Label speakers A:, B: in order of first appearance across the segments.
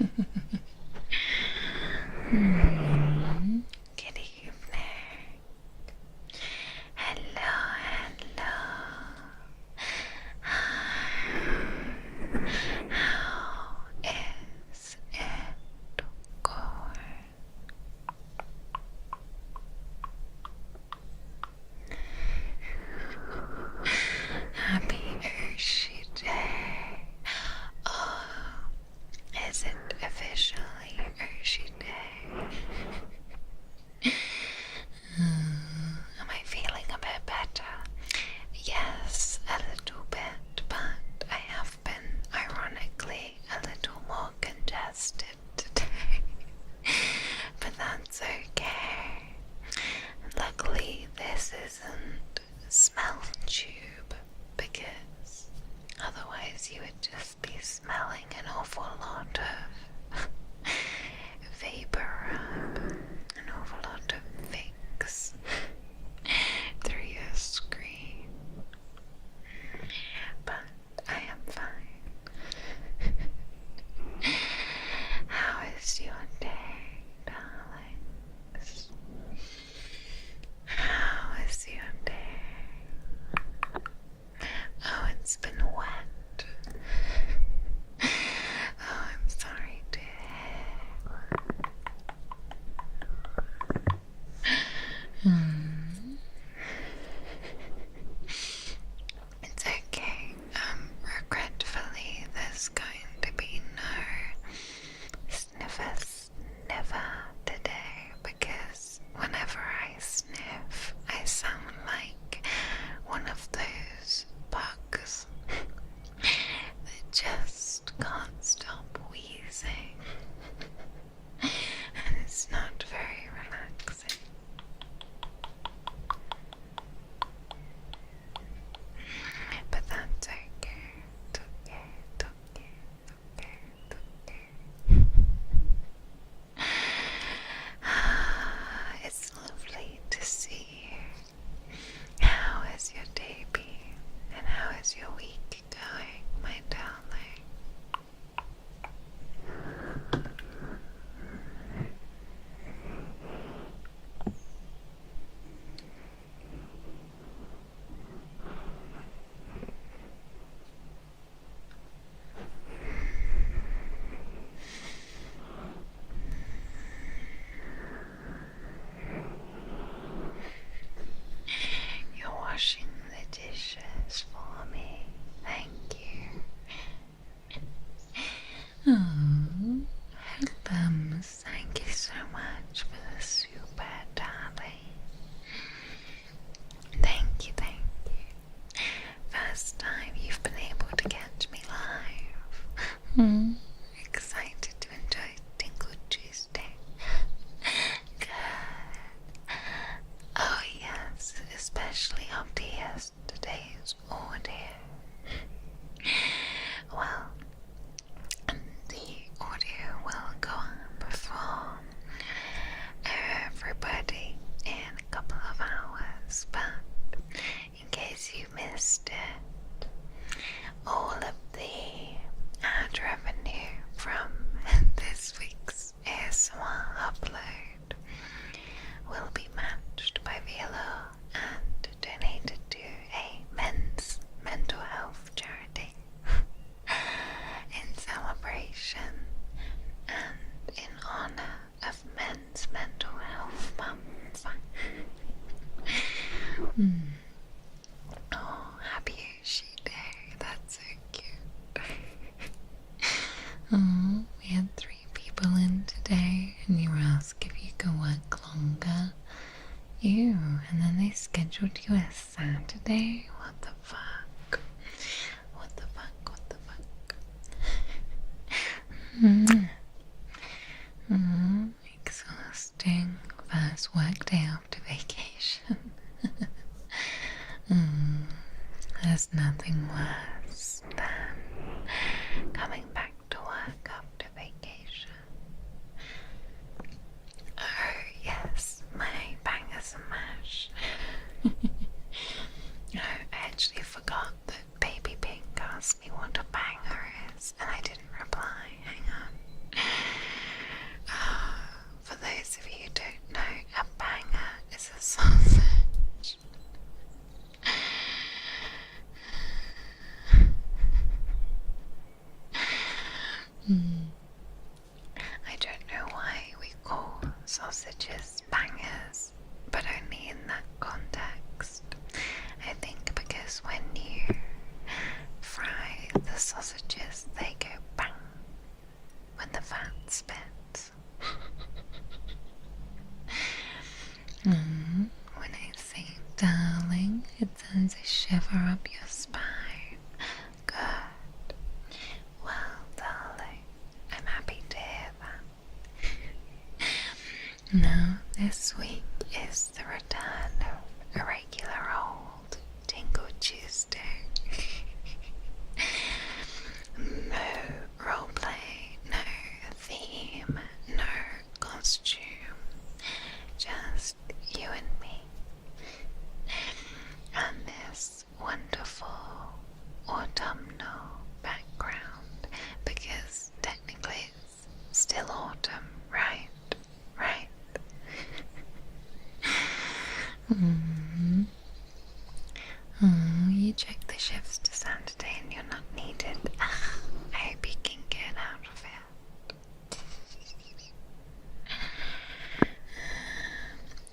A: Good evening. Hello, hello. How is it going? Happy Oshi Day. Oh, is it officially Oshi Day? Am I feeling a bit better? Yes, a little bit, but I have been, ironically, a little more congested today. But that's okay. Luckily, this isn't smell tube, because otherwise you would just be smelling an awful lot of vapor, an awful lot of Vicks through your screen. But I am fine. How is your day, darlings? How is your day? Oh, it's been wet. Oh, I'm sorry to hear. It's okay. Regretfully, there's going to be no sniffers never today, because whenever I sniff, I sound like one of those bugs that just can't stop wheezing, and it's not very relaxing. But that's okay. It's okay. It's okay. It's okay. It's okay. It's lovely to see you. How has your day been? And how is your week going, my darling? You're washing the dishes for me. Thank you. Oh, Bums, thank you so much for the super, darling. Thank you, thank you. First time you've been able to catch me live. Excited to enjoy Tingle Tuesday. Good. Oh yes, especially after yesterday's audio. Well, the audio will go up for everybody in a couple of hours, but in case you missed it, all of the ad revenue from this week's ASMR upload will be matched by VAllure and donated to a men's mental health charity in celebration and in honor of Men's Mental Health Month. Oh, happy Oshi Day, that's so cute. Oh, we had 3 people in today, and you were asked if you could work longer. Ew, and then they scheduled you a Saturday? What the fuck? What the fuck? What the fuck? Exhausting. First work day after vacation. There's nothing worse than coming back to work after vacation. Oh yes, my bangers and mash. I actually forgot that Baby Pink asked me what a banger is, and I didn't reply. Hang on. I don't know why we call sausages bangers, but only in that context. I think because when you fry the sausages, they go bang when the fat spits. When I say darling, it sends a shiver up your spine. Good. Well, darling, I'm happy to hear that. Now, this week is the return of a regular old Tingle Tuesday. No roleplay, no theme, no costume, just you and me. And this wonderful autumnal background, because technically it's still autumn, right? Right? You checked the shifts to Saturday and you're not needed. I hope you can get out of it.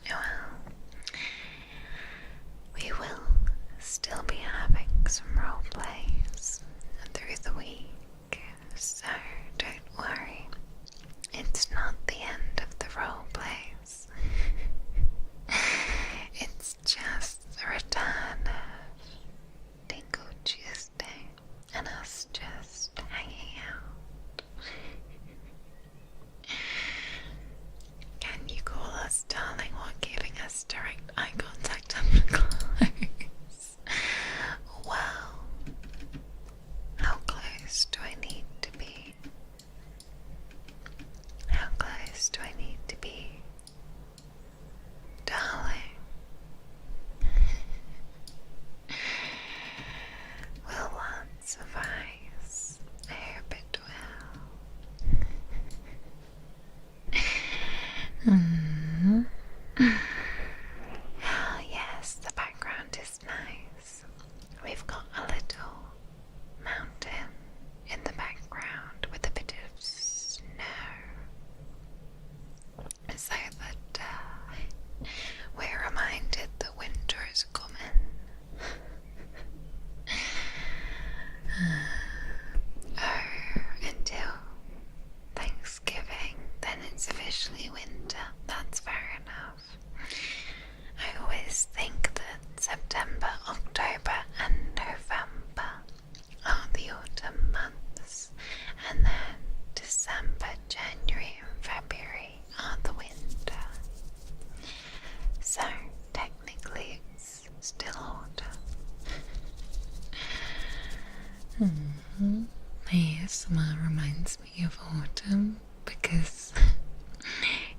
A: Well, we will still be having some role plays through the week, so don't worry. It's not the end of the role plays. It's just the return of Tingle Tuesday and us just hanging out. Can you call us darling while giving us direct eye contact up close? Well, how close do I need to be? How close do I need to be? Darling. Will that suffice? I hope it will. Ah, yes, the background is nice. We've got a little mountain in the background with a bit of snow, so that we're reminded that winter is coming. Until Thanksgiving, then it's officially winter. That's fair enough. I always think that September, October and November are the autumn months, and then December, January and February are the winter. So technically it's still autumn. ASMR reminds me of autumn because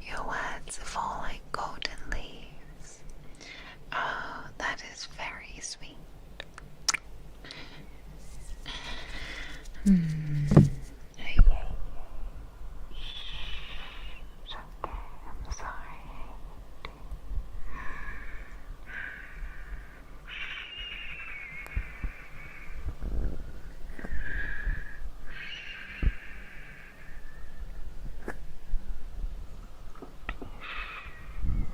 A: your words fall like golden leaves. Oh, that is very sweet. It's okay, I'm sorry.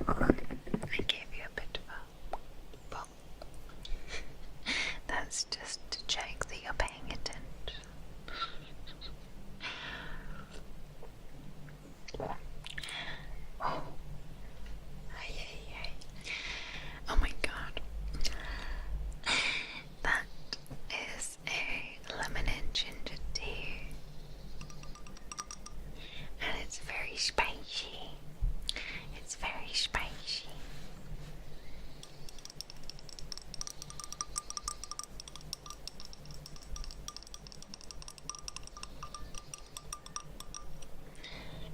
A: I gave you a bit of a bump. That's just to check that you're paying attention. Oh. Oh my god. That is a lemon and ginger tea. And it's very spicy. It's very spicy.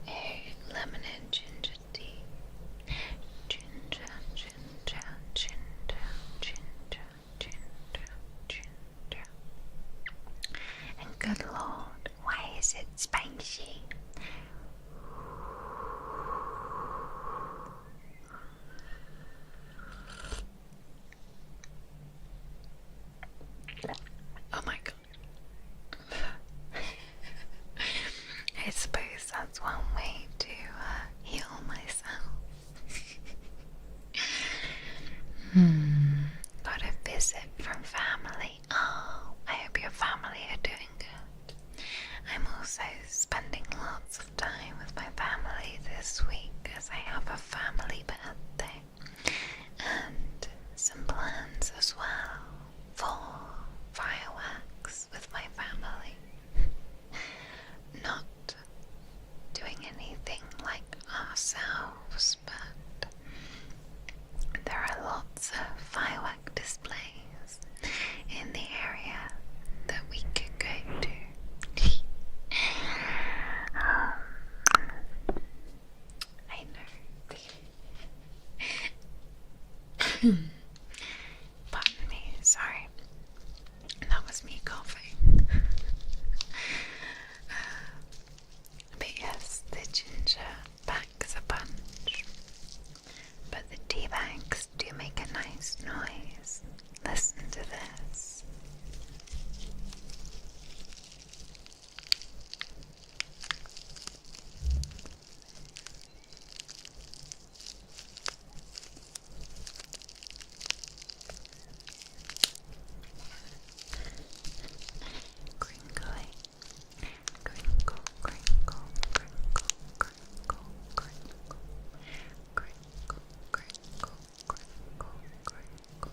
A: A lemon and ginger tea. Ginger, ginger, ginger, ginger, ginger, ginger. And good lord, why is it spicy? Oh my god. I suppose that's one way to heal myself. Got a visit from family. Oh, I hope your family are doing good. I'm also spending lots of time with my family this week as I have a family birthday and some plans as well for fireworks with my family. Not doing anything like ourselves, but there are lots of firework displays in the area that we could go to. I know. Pardon me, sorry. That was me coughing. But yes, the ginger packs a punch. But the tea bags do make a nice noise. Listen to this. Crinkly, crinkle, crinkle, crinkle, crinkle, crinkle, crinkle, crinkle, crinkle, crinkle.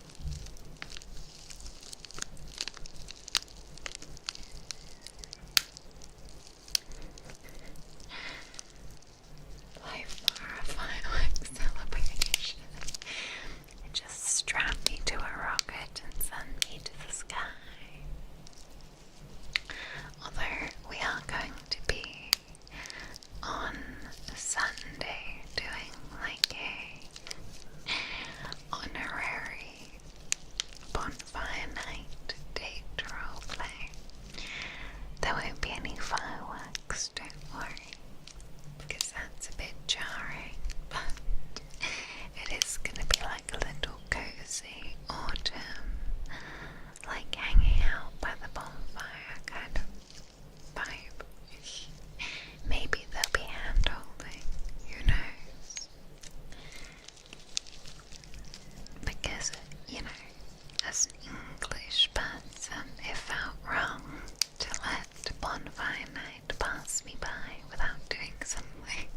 A: Life for a fireworks celebration. Just strap me to a rocket and send me to the sky. Although we are going to be on Sunday doing like a honorary bonfire night date roleplay. There won't be any fireworks, don't worry, because that's a bit jarring, but it is going to be like a little cozy autumn, like hanging out by the bonfire kind of vibe. Maybe there'll be hand holding, who knows? Because, you know, as an English person, it felt wrong to let bonfire night pass me by without doing something.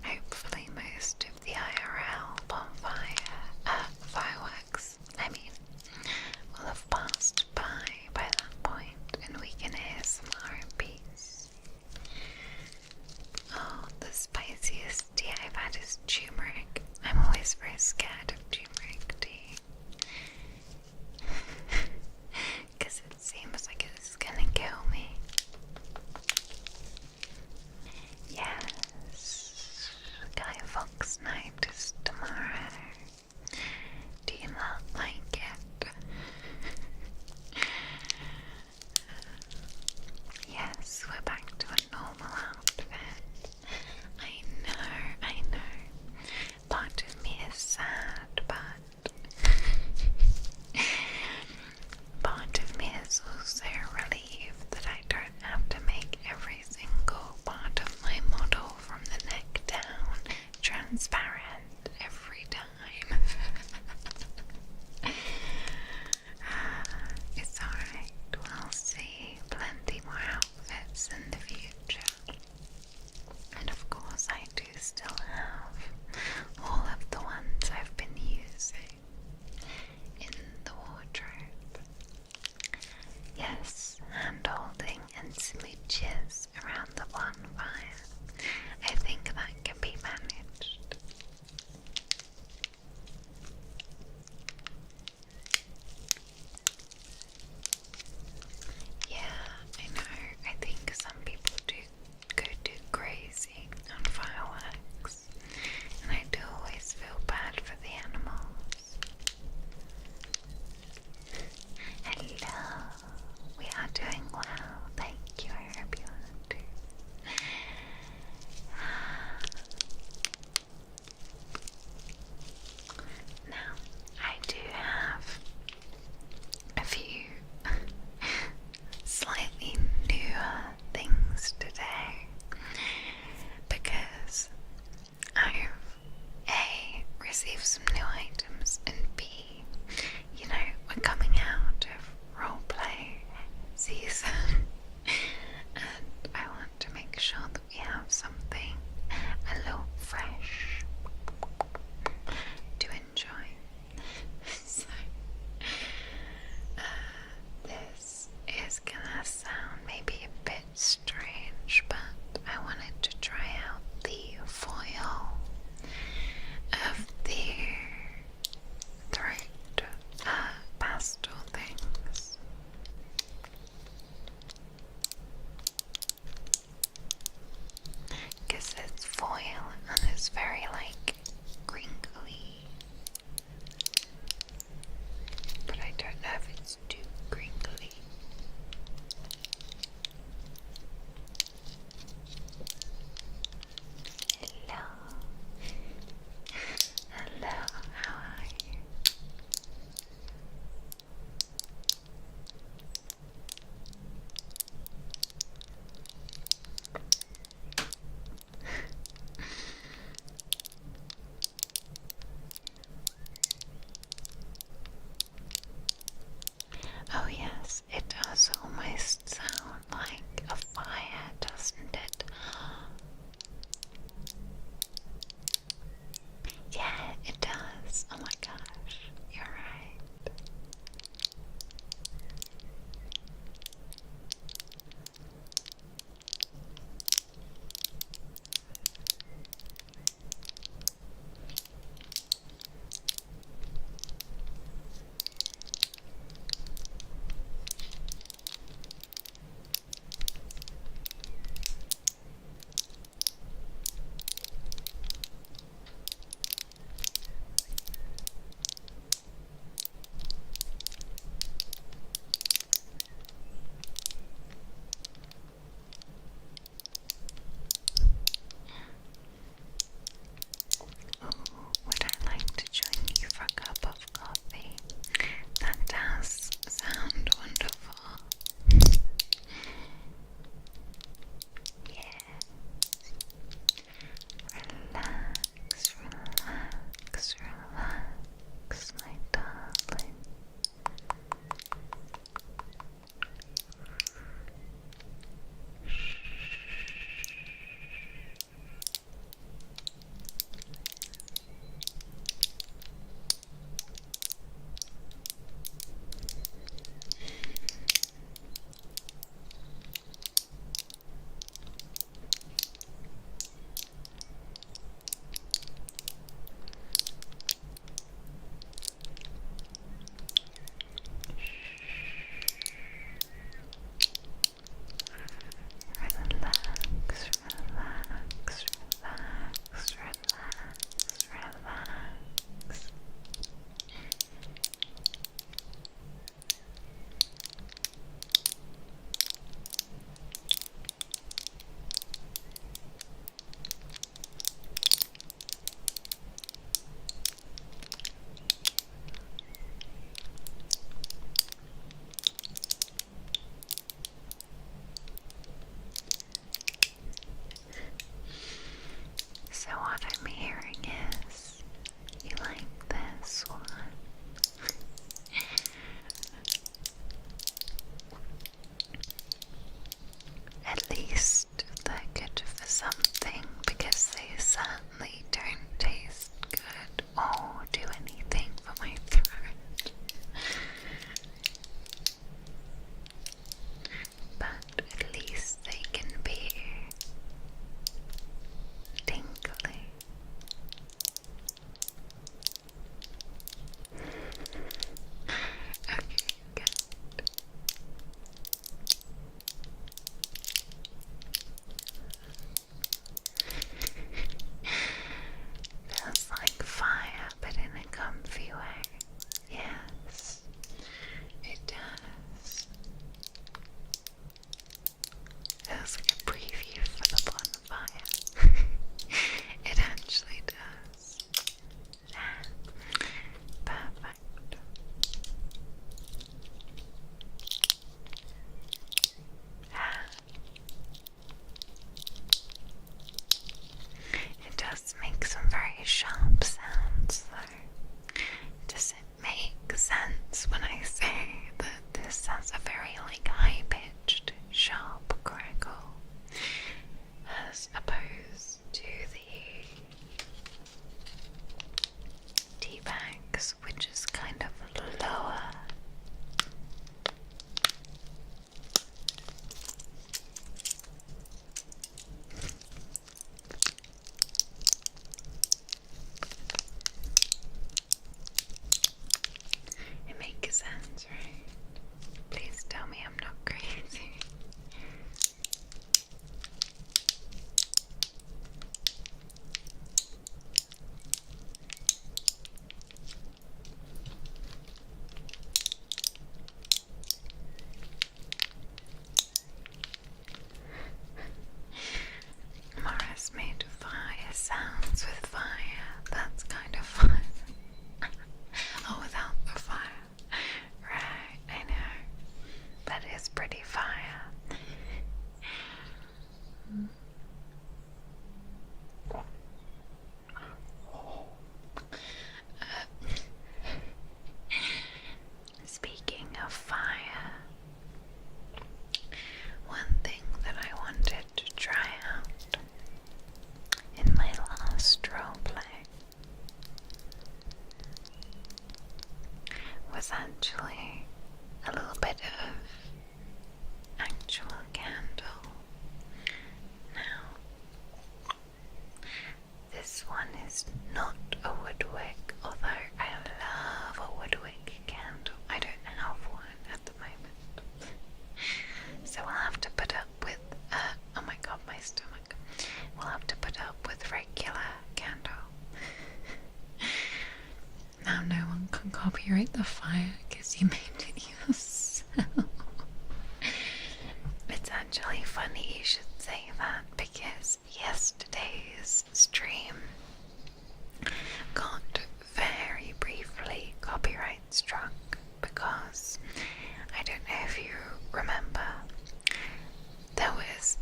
A: Hopefully most of the IRL fireworks, will have passed by that point and we can ASMR in peace. Oh, the spiciest tea I've had is turmeric. I'm always very scared of turmeric tea. Because it seems like it's gonna kill me. Yes, Guy Fawkes night is tomorrow. Do you not like it? Yes, we're back to a normal outfit. I know. Part of me is sad, but strange, but I wanted to try out the foil of the throat pastel things. Because it's foil and it's very like crinkly. But I don't know if it's too crinkly. the fire because you made it yourself. It's actually funny you should say that because yesterday's stream got very briefly copyright struck because I don't know if you remember, there was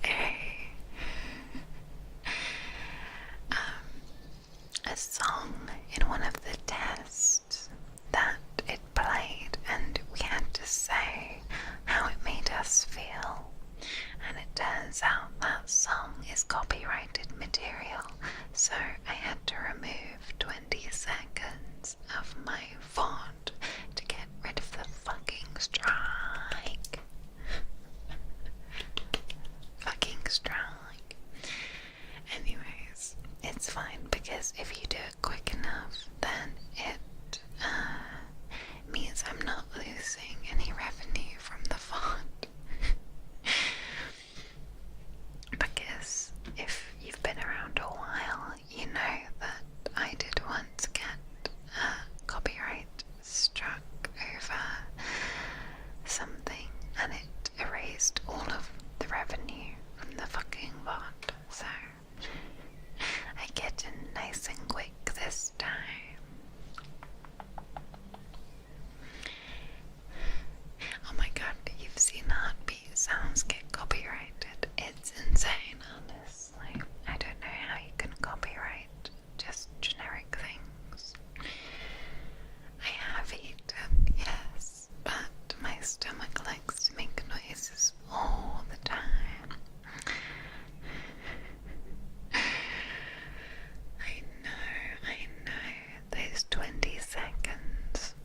A: a song in one of the tests that it played, and we had to say how it made us feel, and it turns out that song is copyrighted material, so I had to remove 20 seconds of my VOD to get rid of the fucking strike. Fucking strike. Anyways, it's fine because if you do it quick enough, then it means I'm not losing any revenue from the VOD. Because if you've been around a while, you know that I did once get copyright struck over something, and it erased all of the revenue from the fucking VOD, so I get in nice and quick this time. Oh my god, you've seen heartbeat sounds get copyrighted. It's insane, honestly. I don't know how you can copyright just generic things. I have eaten, yes, but my stomach likes to make noises all the time. I know, those 20 seconds,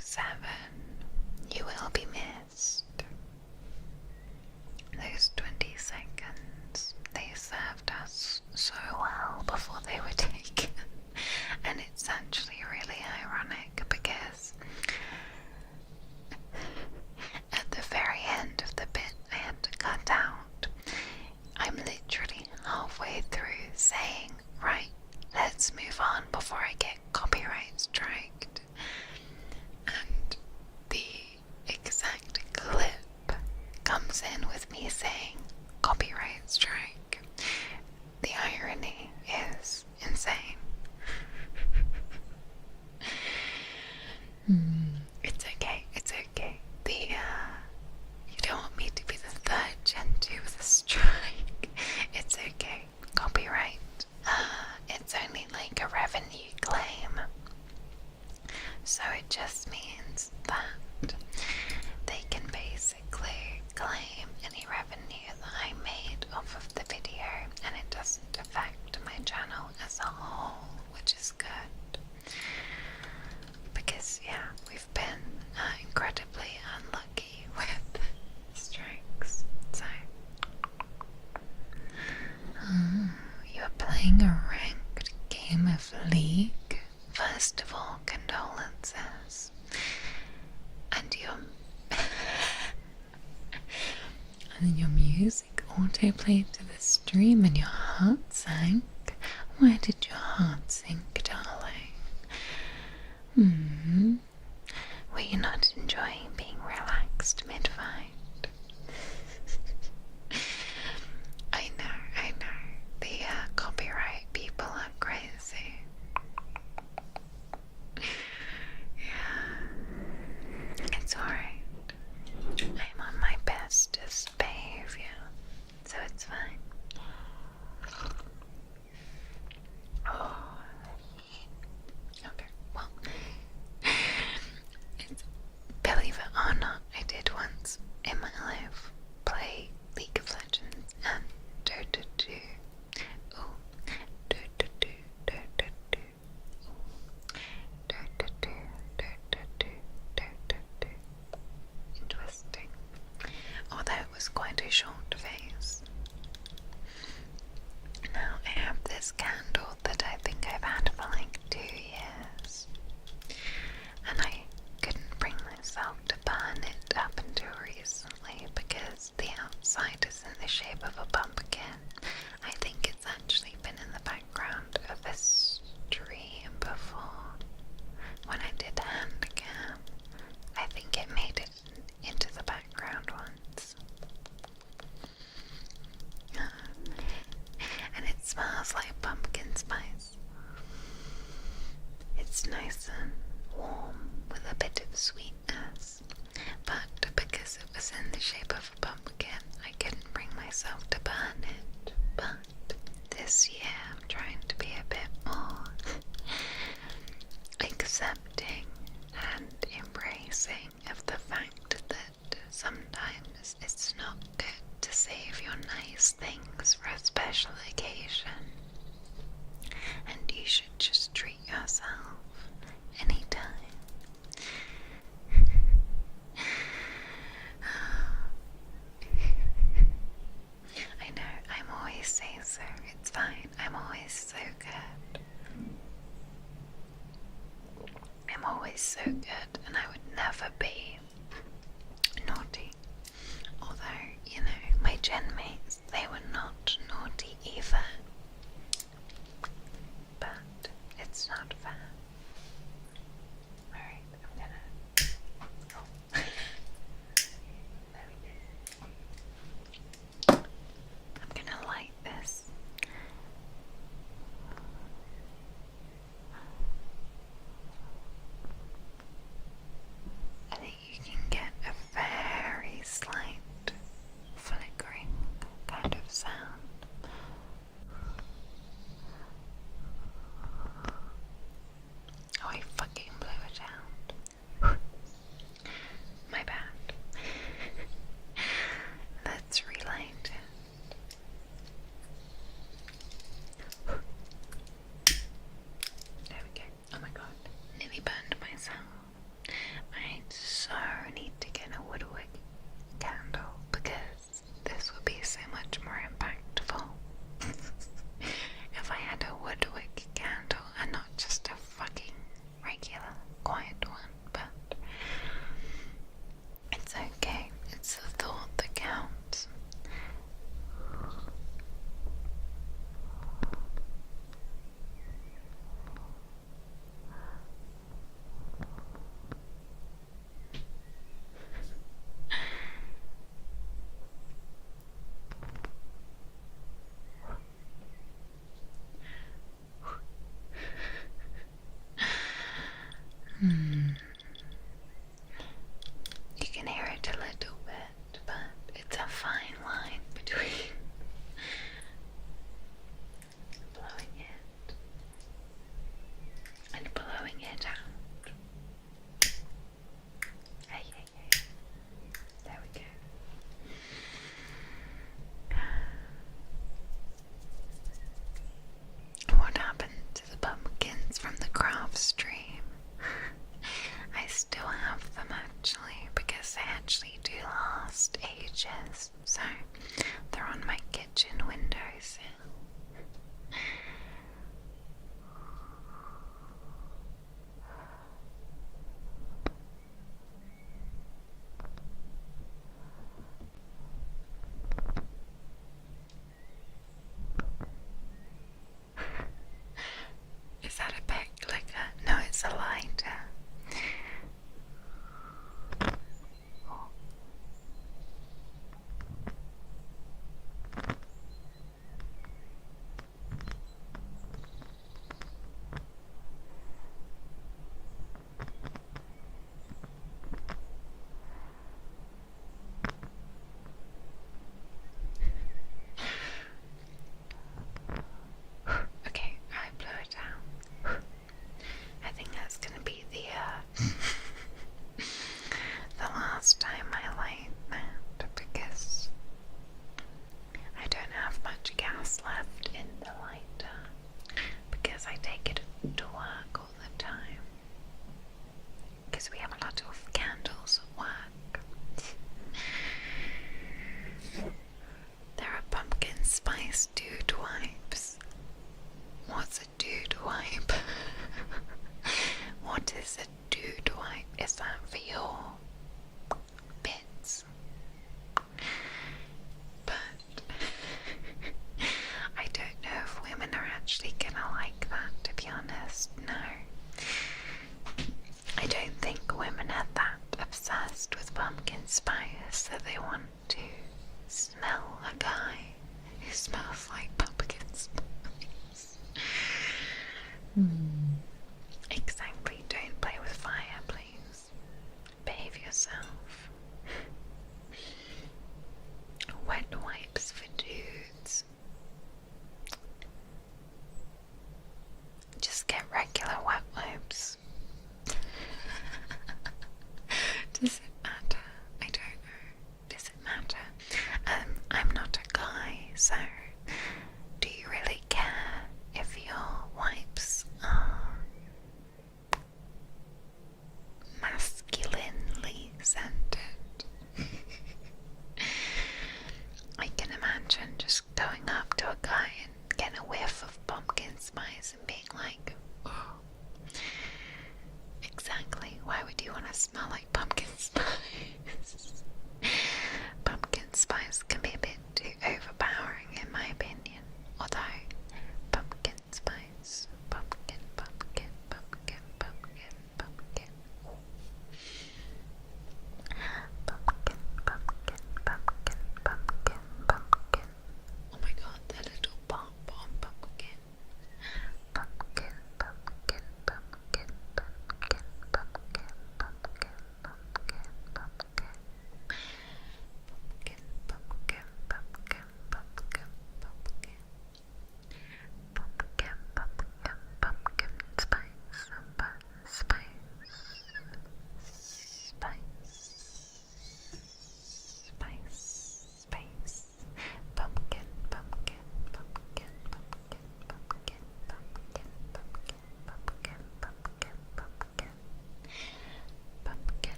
A: 07, you will be missed. Those 20 seconds, they served us so well before they were taken, and it's actually really ironic because at the very end of the bit I had to cut out, I'm literally halfway through saying, right, let's move on before I get copyright striked, and the exact clip comes in with me saying copyright strike. The irony is insane. It's okay, it's okay. You don't want me to be the third Gen 2 with a strike. It's okay. Copyright. It's only like a revenue claim. So it just means that they can basically claim any revenue that I made off of the video, and it doesn't affect my channel as a whole, which is good. Because, yeah, we've been incredibly unlucky with strikes, so. You are playing a ranked game of League? First of all, condolences. And and your music autoplayed to the stream and your heart sank. Why did your heart sink, darling? Were you not enjoying being relaxed mid-fight? I know. The copyright people are crazy. Yeah. It's alright. I'm on my bestest behavior, so it's fine. Oh. Okay, well, believe it or not, I did once this year I'm trying to be a bit more accepting and embracing of the fact that sometimes it's not good to save your nice things for a special occasion, and you should just treat yourself anytime. I know, I'm always saying so, it's fine, I'm always so good. I'm always so good, and I would never be naughty. Although, you know, my gen mates, they were not naughty either. But it's not fair. Alright, I'm gonna... Oh. There we go. I'm gonna light this. I think you can get a very slight flickering kind of sound. Oh, I fucking blew it out. My bad. Let's relight it. There we go. Oh my god. Nearly burned myself. I so need to get a woodwick candle because this would be so much more impactful if I had a woodwick candle and not just a fucking regular quiet one, but it's okay. It's the thought that counts. You can hear it a little bit, but it's a fine line between blowing it and blowing it out. Hey, hey, hey. There we go. What happened to the pumpkins from the craft stream? I still have them actually, because they actually do last ages, so they're on my kitchen windowsill. Is that a peg licker? No, it's a lighter. Okay, I blew it out. I think that's gonna be the the last time I light that, because I don't have much gas left in the lighter, because I take it to work all the time, because we have a lot of candles at work. There are pumpkin spice dude wipes. What's a dude wipe? What is a dude wipe? Is that for your bits? But I don't know if women are actually gonna like that, to be honest. No. I don't think women are that obsessed with pumpkin spice that they want to smell a guy who smells like pumpkin spice. Exactly, don't play with fire, please. Behave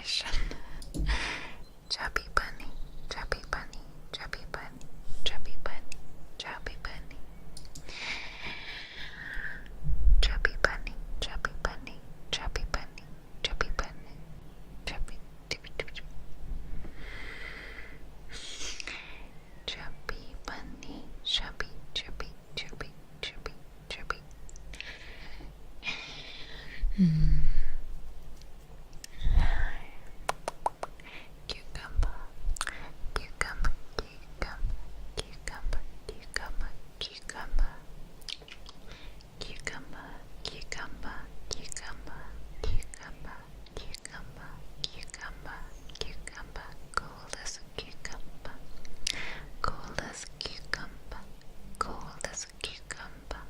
A: position. Chubby bunny, chubby bunny, chubby bunny, chubby bunny, chubby bunny. Chubby bunny, chubby bunny, chubby bunny, chubby bunny, chubby, chubby, chubby, chubby bunny, chubby, chubby, chubby, chubby, chubby. Cucumber, cucumber, cucumber, cucumber, cucumber, cucumber. Cucumber, cucumber, cucumber, cucumber, cucumber, cucumber, cucumber, cool as a cucumber, cool as a cucumber, cool as a cucumber,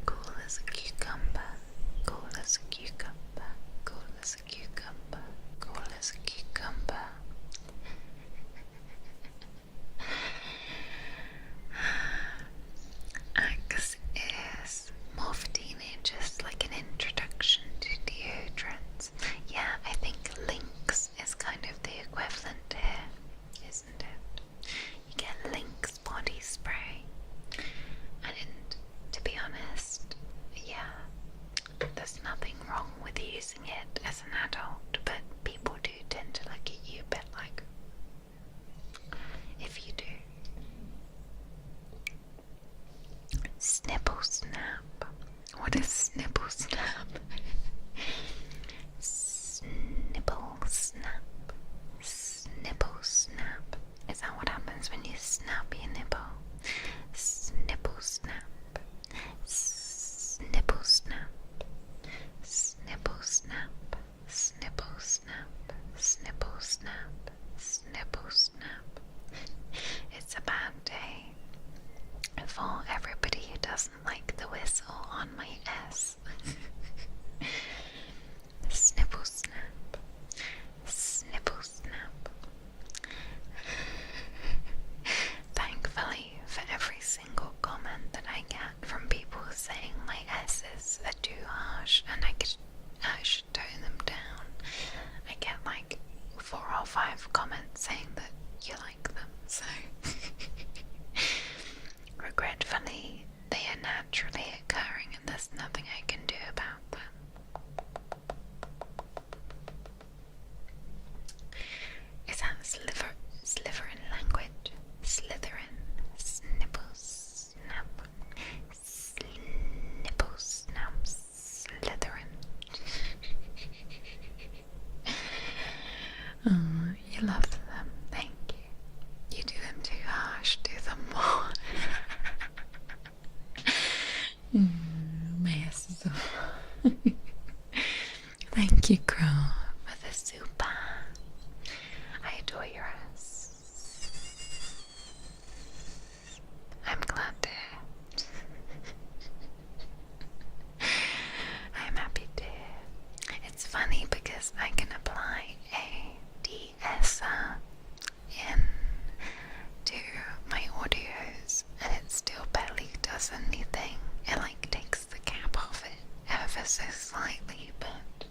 A: cool as a cucumber, cool as a cucumber, cool as a cucumber, cool as a cucumber. Axe is more for teenagers, like an introduction to deodorants. Yeah, I think Lynx is kind of the equivalent here, isn't it? You get Lynx body spray, and to be honest, yeah, there's nothing wrong with using it as an adult, but people do tend to look at you a bit like, if you do. Snipple snap. What is snipple snap? Snipple snap. Snipple snap. Is that what happens when you snap your nipple? Snipple snap. Snipple snap. Snipple snap. Snipple snap. Snipple snap. Snipple snap. It's a bad day for everybody who doesn't like the whistle on my S. Snipple snap. Snipple snap. Thankfully, for every single comment that I get from people saying my S's are too harsh and I should tone them down, I get like 4 or 5 comments saying that you like them, so regretfully, they are naturally occurring and there's nothing I can do about them. Is that Slytherin language? Slytherin. Snipples, snap. Snipples, snap. Slytherin. Oh, you love them. Thank you. You do them too harsh. Do them more. My ass is off. Thank you, Crow, for the super. I adore your ass. I'm glad to. I'm happy to. It's funny because I can apply a de-esser in to my audios and it still barely does anything. It like takes the cap off it ever so slightly, but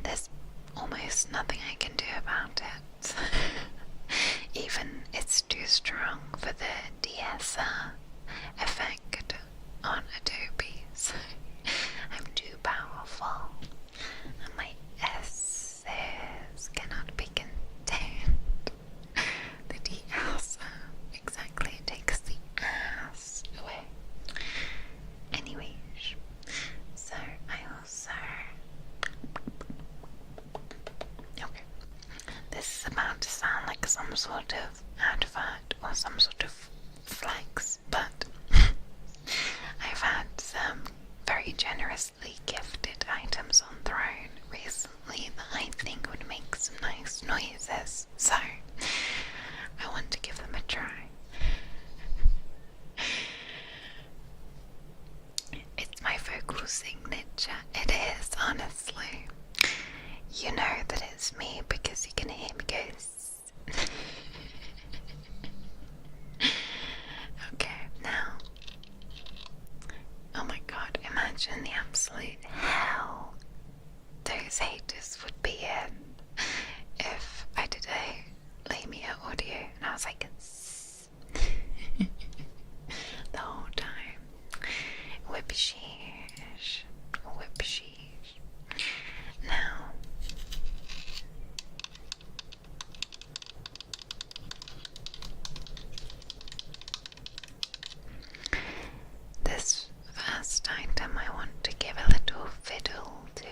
A: there's almost nothing I can do about it. Even it's too strong for the de-esser effect on Adobe, so I'm too powerful and my S's cannot be contained. The de-esser exactly takes the ass away. Anyways, so I also, okay, this is about to sound like some sort of advert or some sort of flex, but I've had some very generously gifted items on Throne recently that I think would make some nice noises, so I want to give them a try. It's my vocal signature. It is, honestly. You know that it's me because you can hear me go. Okay, now. Oh my god, imagine the absolute hell biggest haters would be if I did a Lamia audio and I was like the whole time. Whipsheesh. Whipsheesh. Now this first item I want to give a little fiddle to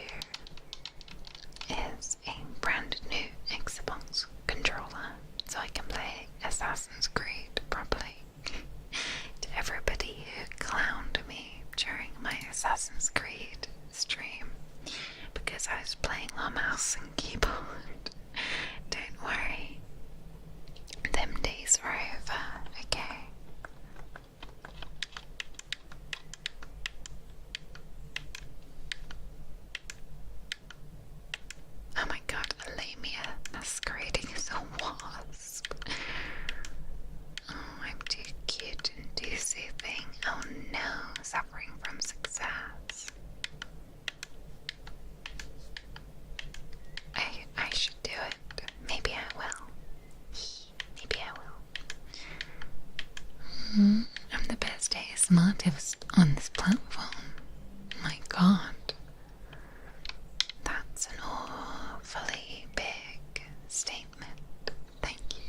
A: is a brand new Xbox controller so I can play Assassin's Creed properly. To everybody who clowned me during my Assassin's Creed stream because I was playing on mouse and keyboard, don't worry, them days are over, okay? Oh my god, a lamia masquerading as a wasp. Oh, I'm too cute and too soothing. Oh no, suffering from success. I should do it. Maybe I will. Maybe I will. I'm the best ASMR artist on this platform. My god. That's an awfully big statement. Thank you.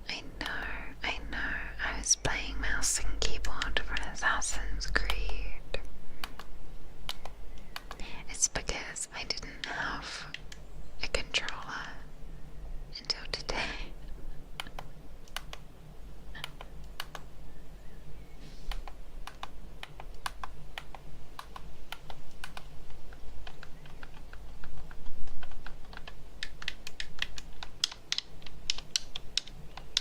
A: I know. I was playing mouse and keyboard for Assassin's Creed. It's because I didn't have a controller until today.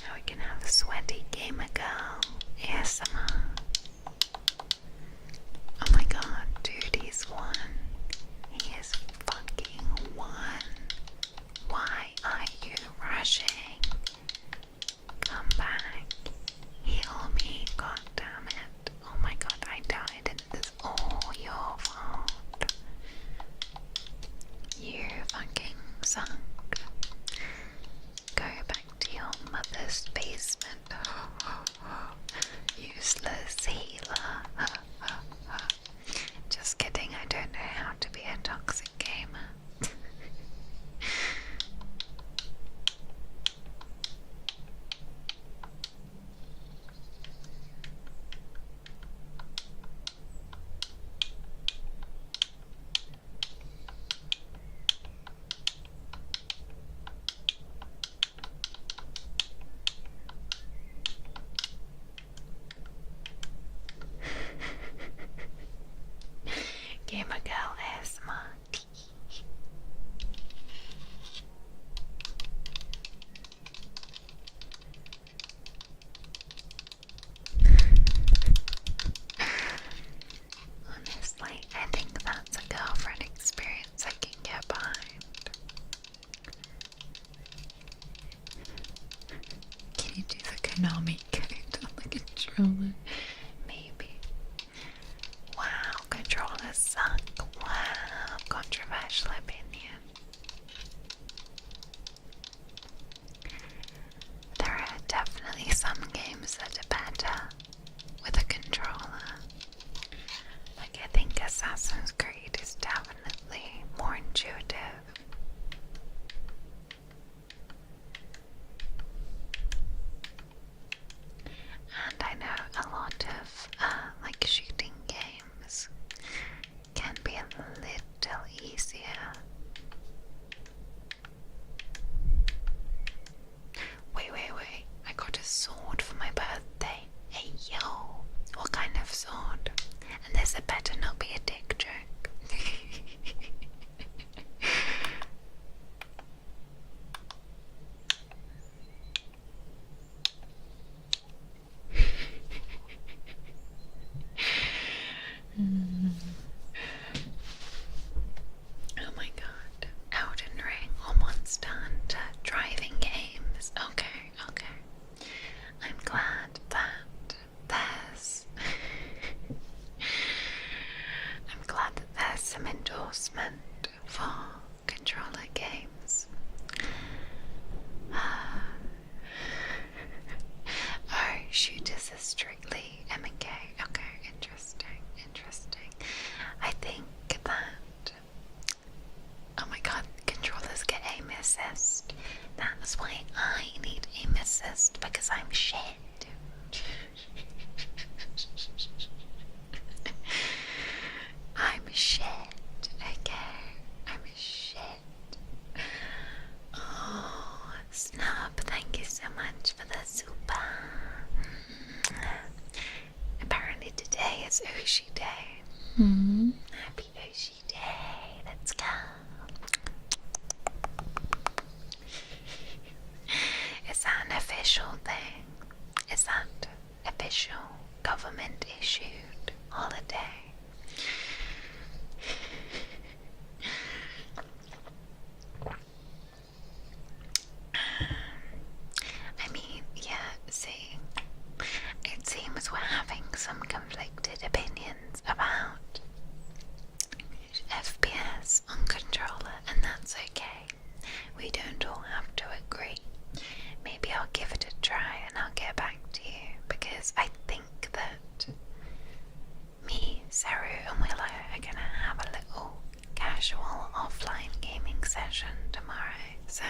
A: Now we can have a sweaty gamer girl ASMR. Oh my god, dude, he's one. He is fucking one. Why are you rushing? Come back. Heal me, god damn it. Oh my god, I died and it's all your fault. You fucking sunk. Go back to your mother's basement. Useless healer. Just kidding, I don't know how to be a toxic gamer. Gamer girl ASMR. Honestly, I think that's a girlfriend experience I can get behind. Can you do the Konami code on the controller? Maybe. Wow, controllers suck. Wow, controversial opinion. There are definitely some games that are better with a controller. Like, I think Assassin's Creed is definitely more intuitive. And I know a lot I need aim assist because I'm shit. I'm shit, okay? I'm shit. Oh, Snub, thank you so much for the super. Apparently today is Oshi Day. Happy Oshi Day, let's go. Is that an official thing? Is that official government issued holiday? I mean, yeah, see, it seems we're having some conflicted opinions about FPS on controller, and that's okay. We don't all have to agree. Maybe I'll give it a try and I'll get back to you, because I think that me, Saru and Willow are gonna have a little casual offline gaming session tomorrow, so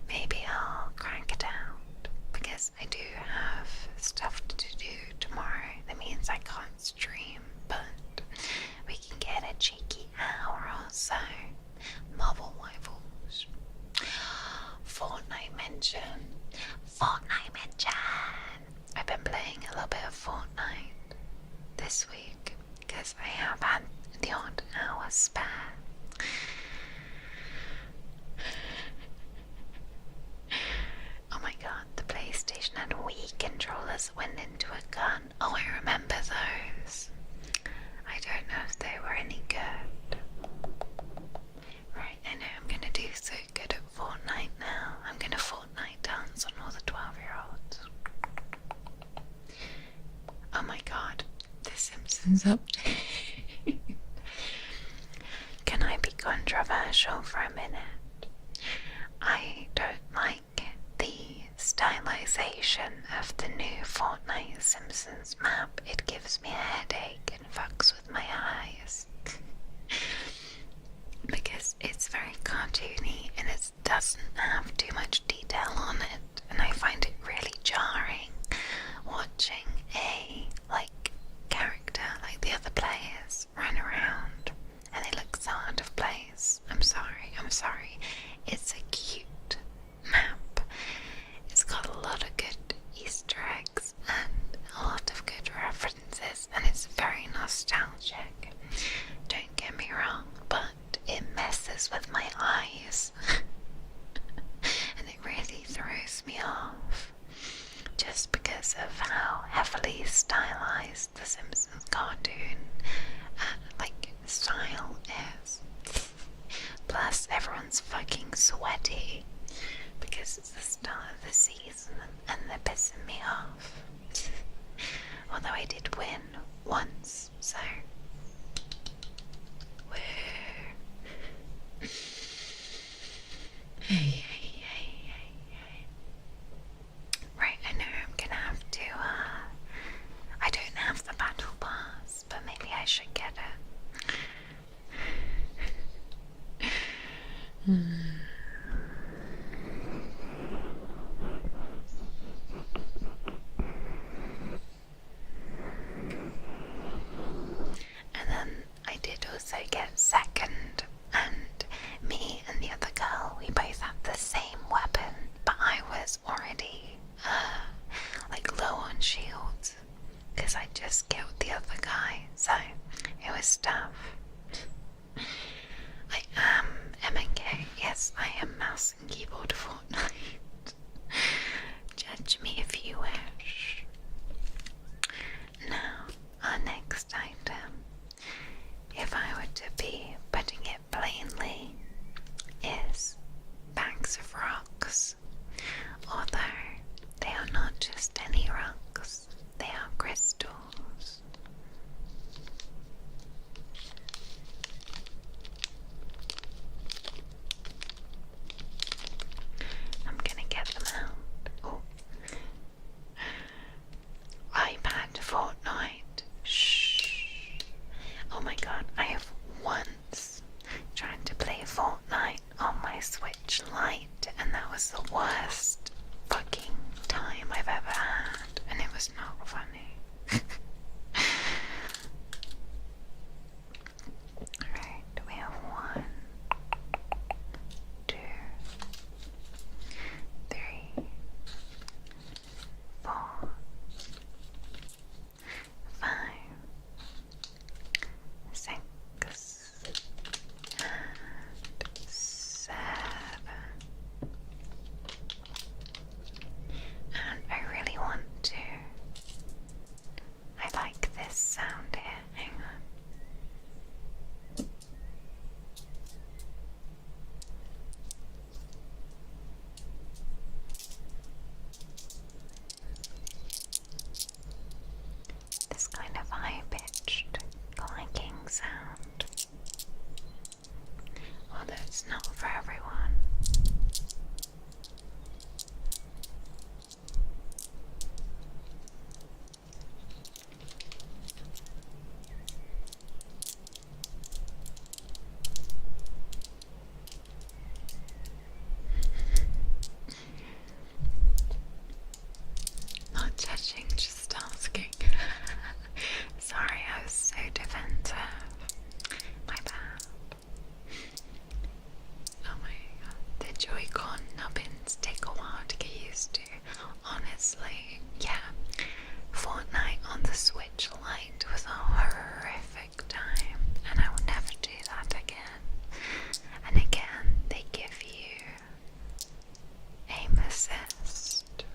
A: maybe I'll crank it out, because I do have stuff to do tomorrow. That means I can't stream, but we can get a cheeky hour or so. Marvel Rivals. Fortnite mention. Fortnite mention. I've been playing a little bit of Fortnite this week because I have had the odd hour spare. Oh my god, the PlayStation had Wii controllers that went into a gun. Oh, I remember those. I don't know if they were any good. Right, I know I'm gonna do so good at Fortnite now. I'm gonna Fortnite dance on all the 12-year-olds. Oh my god, The Simpsons update. Can I be controversial for a minute? I don't like the stylization of the new Fortnite Simpsons map. It gives me a headache and fucks with my eyes. Because it's very cartoony and it doesn't have too much detail on it, and I find it really jarring watching a character like the other players run around and they look so out of place. I'm sorry. It's a cute map. It's got a lot of good Easter eggs and a lot of good references, and it's very nostalgic. Don't get me wrong, but it messes with my eyes and it really throws me off just because of how heavily stylized the Simpsons cartoon style is. Plus everyone's fucking sweaty because it's the start of the season and they're pissing me off. Although I did win once, so Hey. Right, I know I'm gonna have to, I don't have the battle pass, but maybe I should get it. And then I did also get second, and me and the other girl, we both had the same weapon, but I was already low on shields because I just killed the other guy, so it was tough. I am MNK, yes, I am mouse and keyboard Fortnite. Judge me if you wish. Now, our next item, if I were to be putting it plainly, is bags of rocks. Although they are not just any rocks, they are crystals. honestly, yeah, Fortnite on the Switch Lite was a horrific time, and I will never do that again. And again, they give you aim assist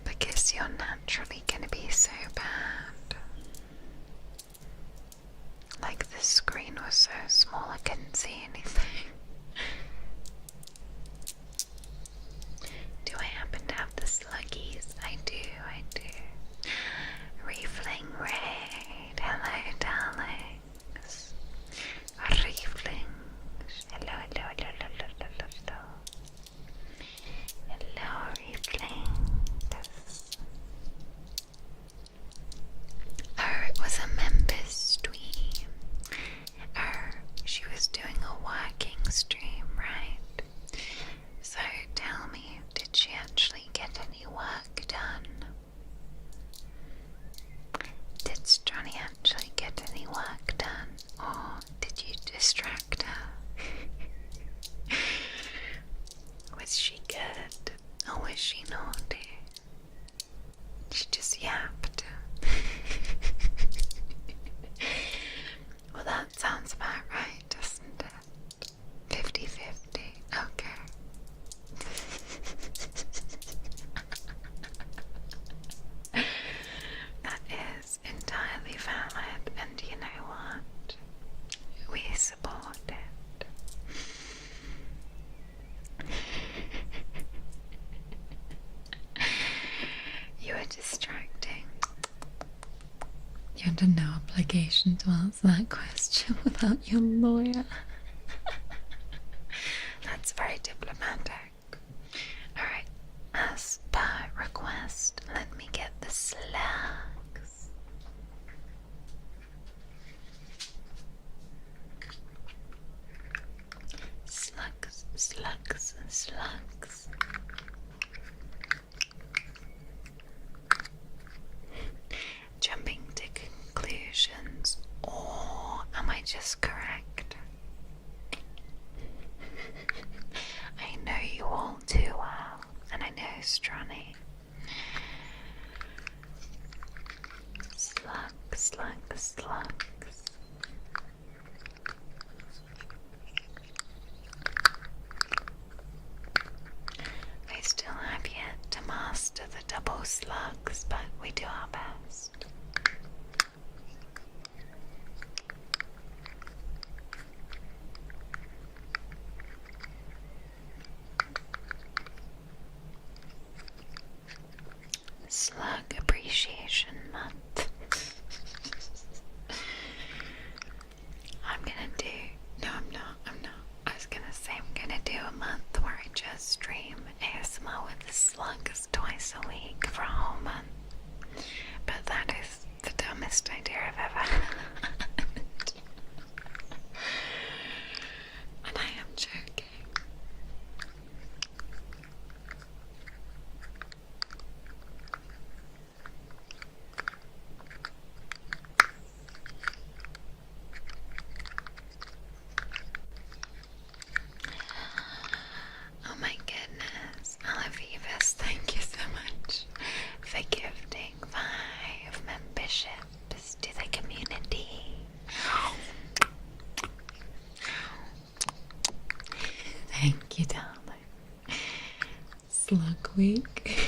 A: because you're naturally going to be so bad. Like, the screen was so small I couldn't see anything. Do I happen to have the sluggies? I do. Refling Raid, hello darlings. Reflings, hello. Hello, Reflings. Oh, it was a member's stream. Oh, she was doing a working stream, right? So tell me, did she actually get any work done? Did Johnny actually get any work done? Or did you distract her? Was she good? Or was she naughty? She just yapped. Well, that sounds about right, doesn't it? 50-50. Okay. That is entirely valid, and you know what? We support it. You are distracting. You're under no obligation to answer that question without your lawyer. That's very diplomatic. Alright, as per request, let me get the slugs. Slugs. Jumping to conclusions, or am I just correct? I know you all too well, and I know Stronny. Slugs. I still have yet to master the double slugs, but we do our best. Slug Appreciation Month. I was gonna say I'm gonna do a month where I just stream ASMR with the slugs twice a week for a whole month. But that is the dumbest idea I've ever had. And I am joking. Oh my goodness, Alavivis, thank you so much for gifting 5 memberships to the community. Thank you, darling. Slug week.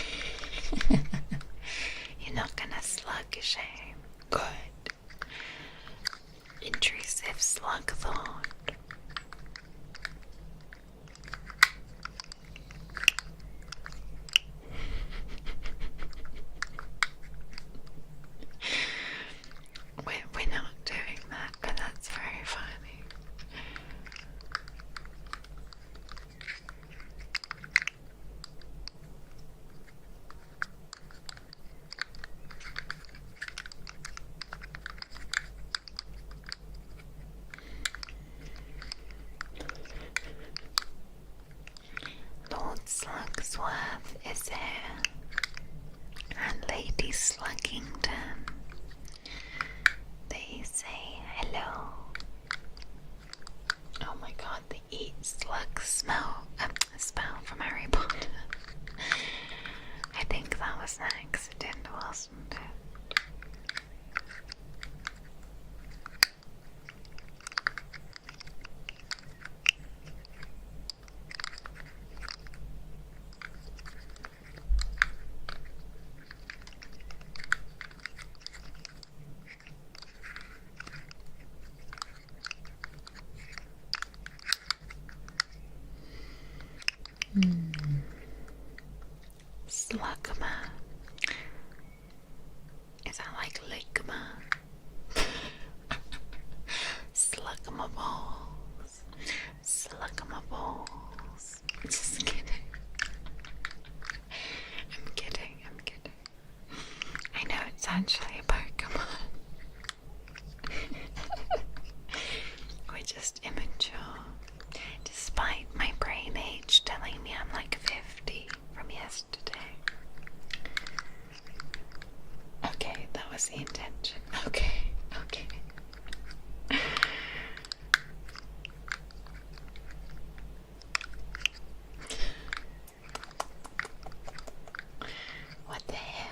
A: You're not gonna slug a shame. Good. Intrusive slug thought. We're not doing that, but that's very funny. Lord Slugsworth is here, and Lady Sluggington. They say hello. Oh my god, the eat slug spell from Harry Potter. Slugma. Is that like ligma? Slugma balls. Slugma balls. Just kidding. I'm kidding. I know it's actually a Pokemon. We're just immature. Despite my brain age telling me I'm like 50 from yesterday. Okay, that was the intention. Okay. What the hell?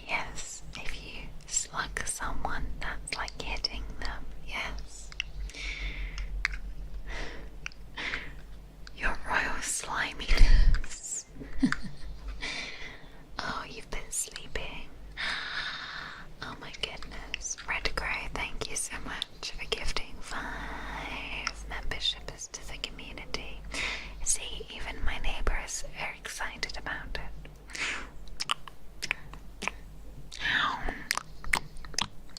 A: Yes, if you slug someone, that's like hitting them, yes. Your royal sliminess. Oh, you've been sleeping. Oh my goodness. Red Grey, thank you so much for gifting 5 memberships to the community. See, even my neighbours are excited about it.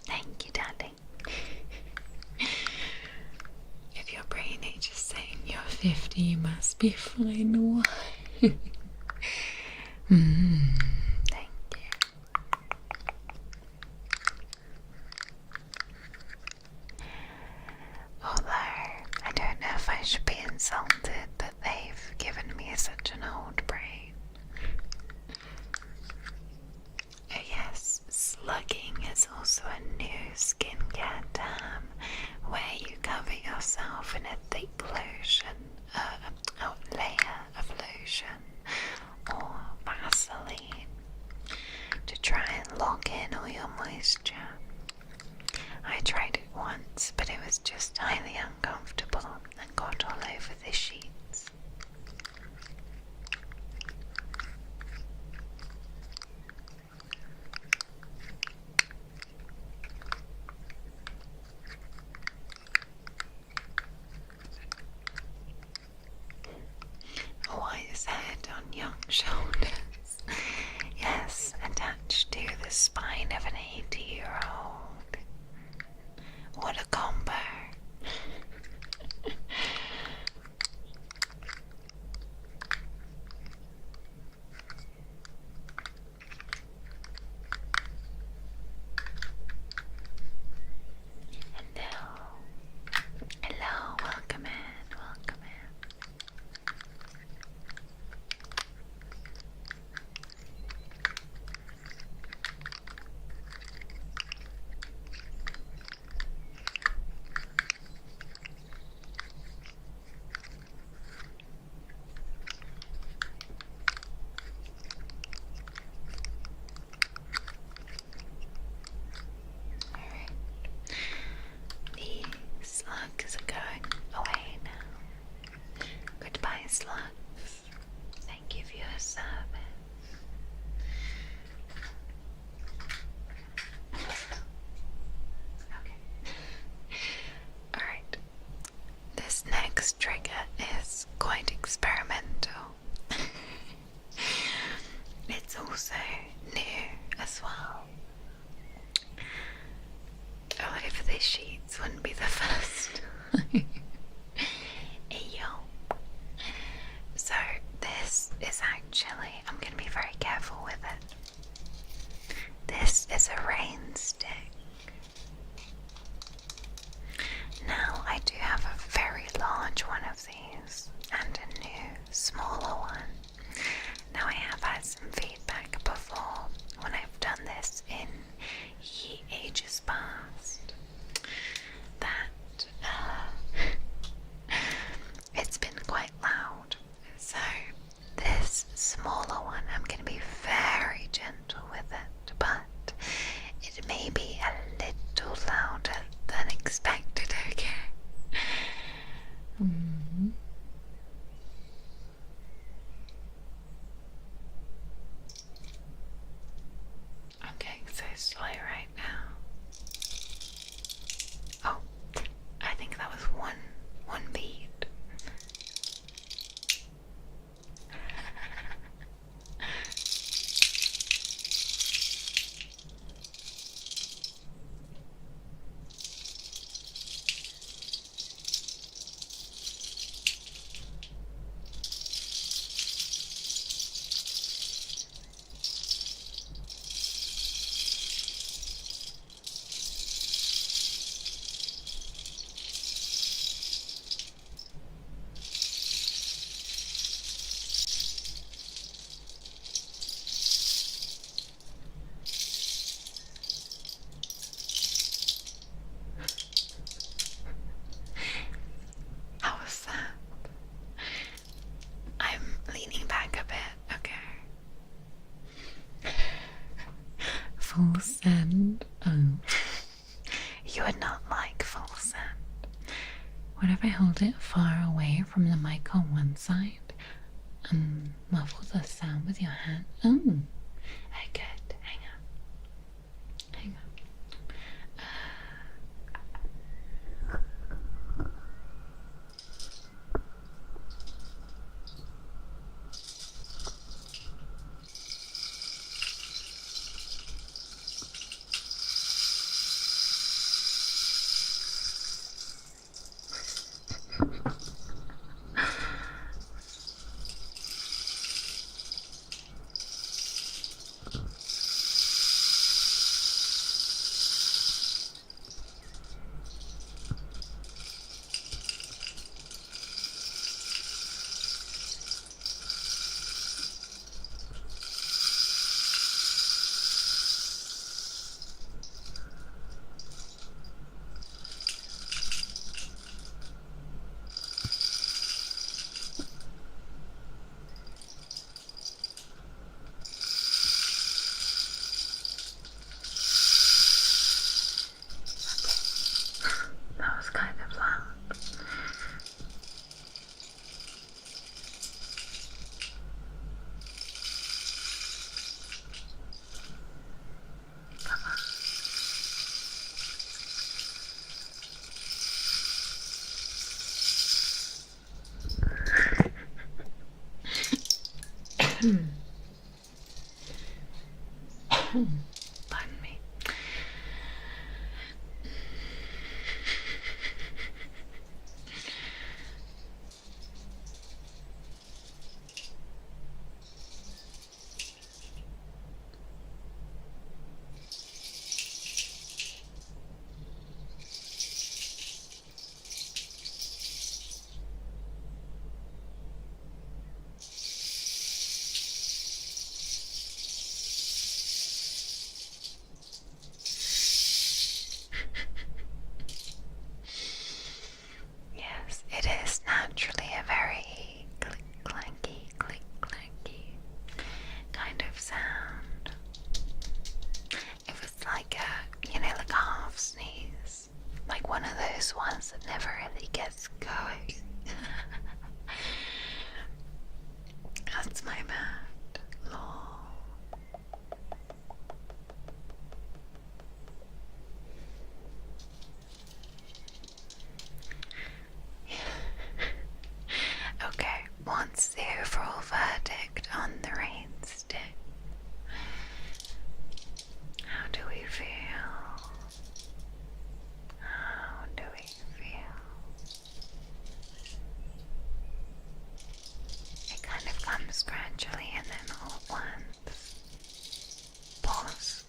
A: Thank you, darling. If your brain age is saying you're 50, you must be fine. Why? Thank you. Although, I don't know if I should be insulted that they've given me such an old brain. Oh yes, slugging is also a new skincare term where you cover yourself in a thick lotion, layer of lotion or Vaseline to try and lock in all your moisture. I tried it once, but it was just highly uncomfortable and got all over the sheets. A wise head on young shoulders. Yes, attached to the spine of an 80-year-old. What a combo. Hello, welcome in. Alright. The slugs are going away now. Goodbye, slugs. Thank you for your service. Okay. Alright. This next trigger is quite experimental. It's also new as well. All over the sheets wouldn't be the first. Yo. So this is actually, I'm going to be very careful with it. This is a rain stick. Now I do have a very large one of these and a new smaller one. Now I have had some feedback before when I've done this in ye ages past that send? Oh. You would not like full send. What if I hold it far away from the mic on one side and muffle the sound with your hand? Oh, I could. Hang on. Hang on. That was kind of loud. Come on. Pardon me. Yes, it is naturally a very click-clanky kind of sound. It was like a, like a half sneeze. Like one of those ones that never really gets going. That's my bad. Lol. Okay, what's the overall verdict on the rain stick? How do we feel? How do we feel? It kind of comes gradually and then all at once. Pause.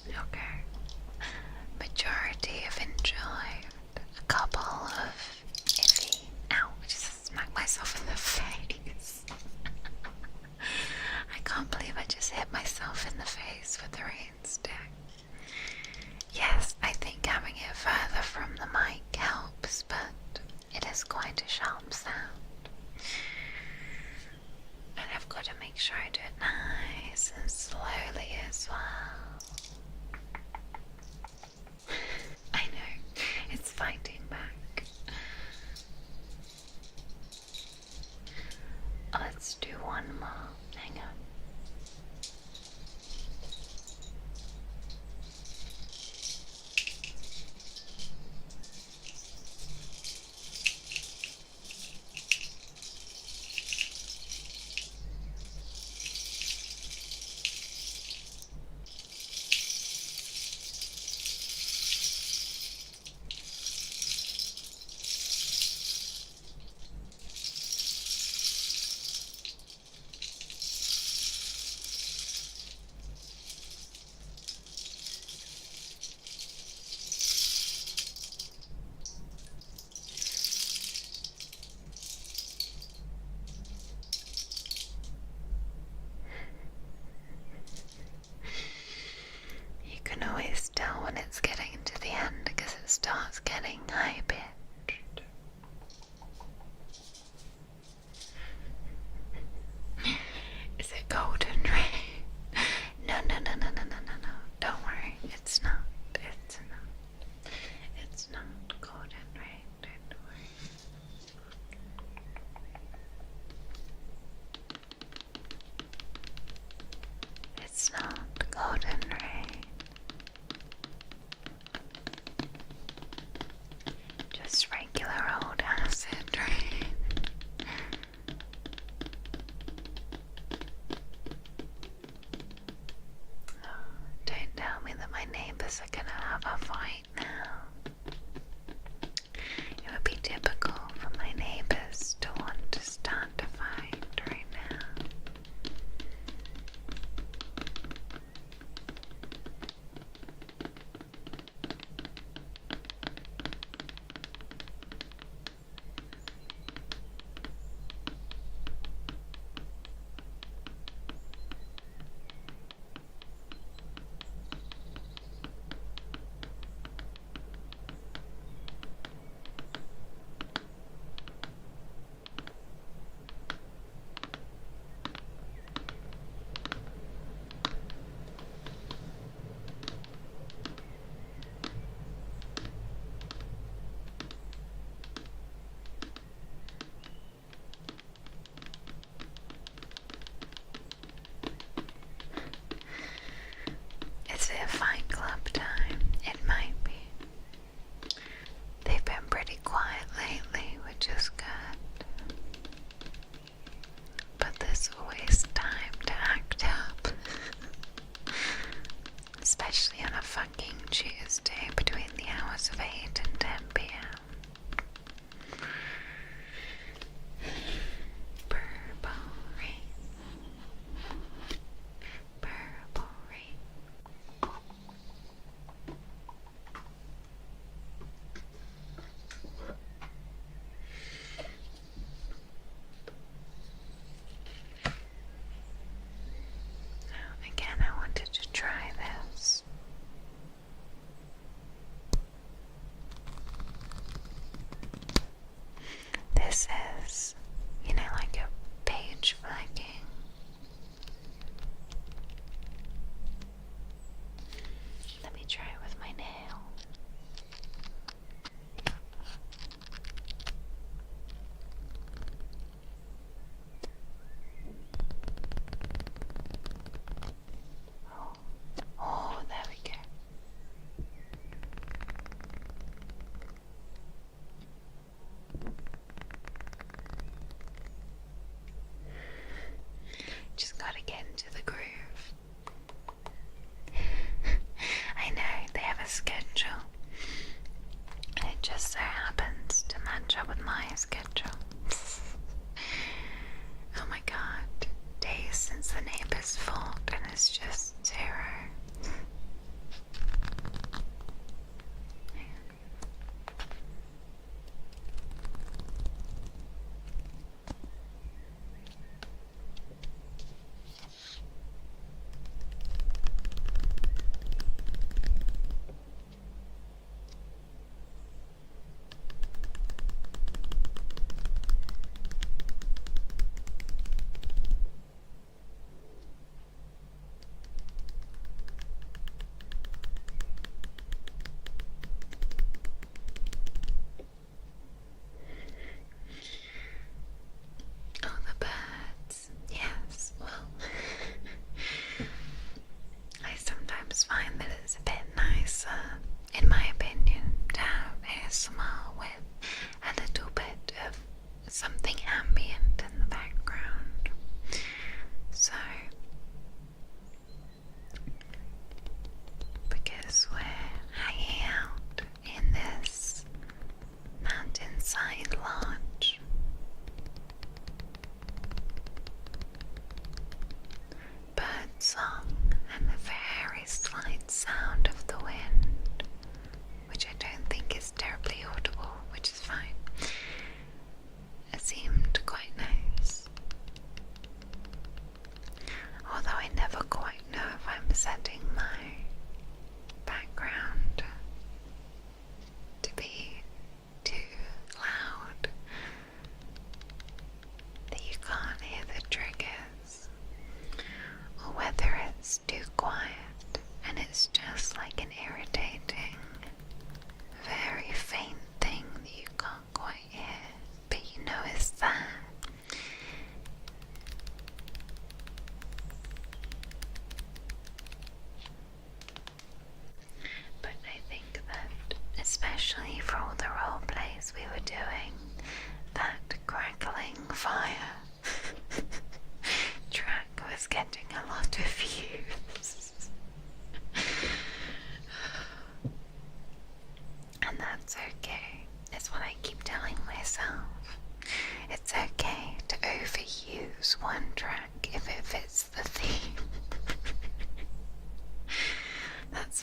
A: Okay. Majority have enjoyed. A couple of iffy. Ow, I just smacked myself in the face. I can't believe I just hit myself in the face with the rain stick. Yes, I think having it further from the mic helps, but it is quite a sharp sound. And I've got to make sure I do it nice and slowly as well. I know, it's fighting back. It's not golden rain. Just regular old acid rain. Oh, don't tell me that my neighbors are gonna have a fight now. It would be typical for my neighbors to want to start a fight right now.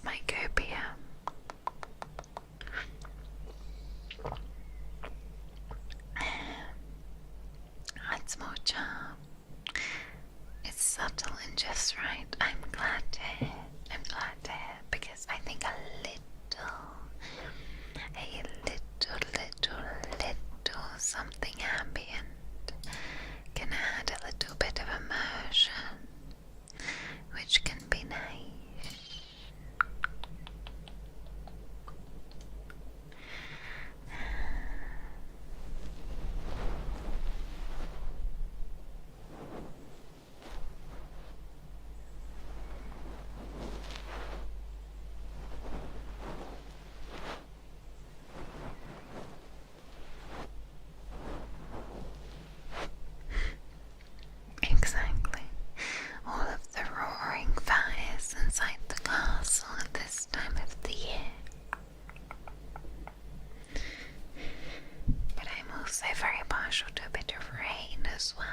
A: Mycopia. It's more charm. It's subtle and just right. I'm glad to hear. Because I think a little something ambient can add a little bit of immersion, which can be nice. Exactly. All of the roaring fires inside the castle at this time of the year. But I'm also very partial to a bit of rain as well.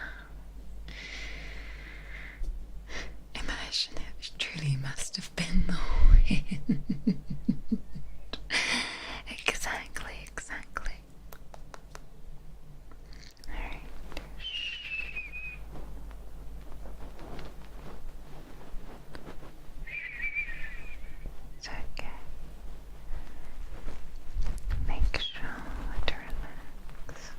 A: Imagine it truly must have been the wind. Exactly. Alright. It's okay. Make sure to relax.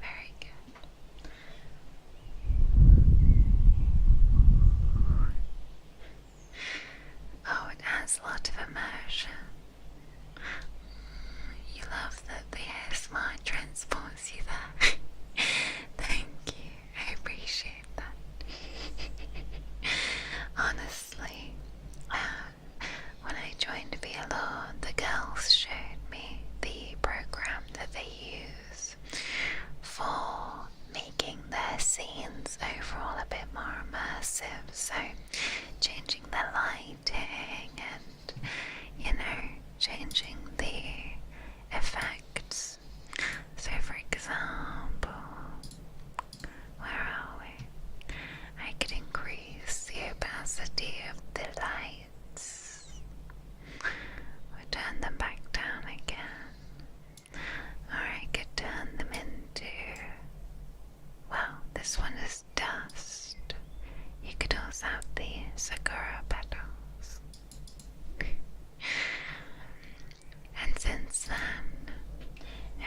A: Very good. Oh, it has a lot of immersion. You love that the ASMR transports you there. Thank you, I appreciate that. Honestly, when I joined VAllure, the girls showed me the program that they use for making their scenes overall a bit more immersive. So changing the lighting and, changing the effects. So for example, where are we? I could increase the opacity of the lights or turn them back down again, or I could turn them into, well, this one is dust. You could also have the sakura petals. And since then,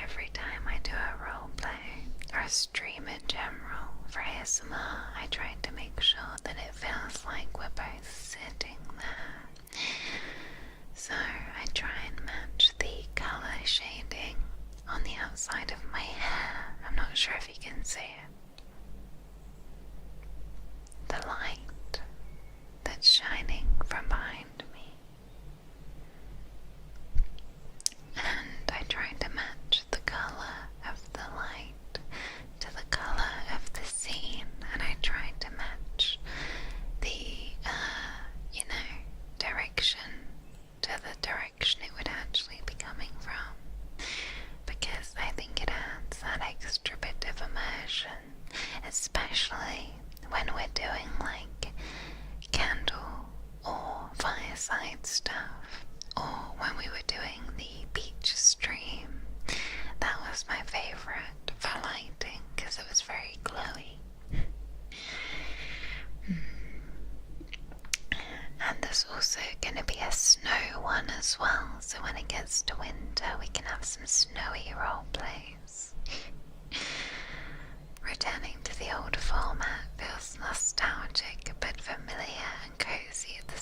A: every time I do a roleplay or a stream in general for ASMR, I try to make sure that it feels like we're both sitting there. So I try and match the colour shading on the outside of my hair. I'm not sure if you can see it. The light that's shining from behind me. And I try to match the colour of the light to the colour of the scene, and I try to match the, direction to the direction it would actually be coming from, because I think it adds that extra bit of immersion, especially when we're doing like candle or fireside stuff, or when we were doing the beach stream. That was my favourite for lighting because it was very glowy. And there's also going to be a snow one as well, so when it gets to winter we can have some snowy role plays. Returning to the old format feels nostalgic but familiar and cozy at the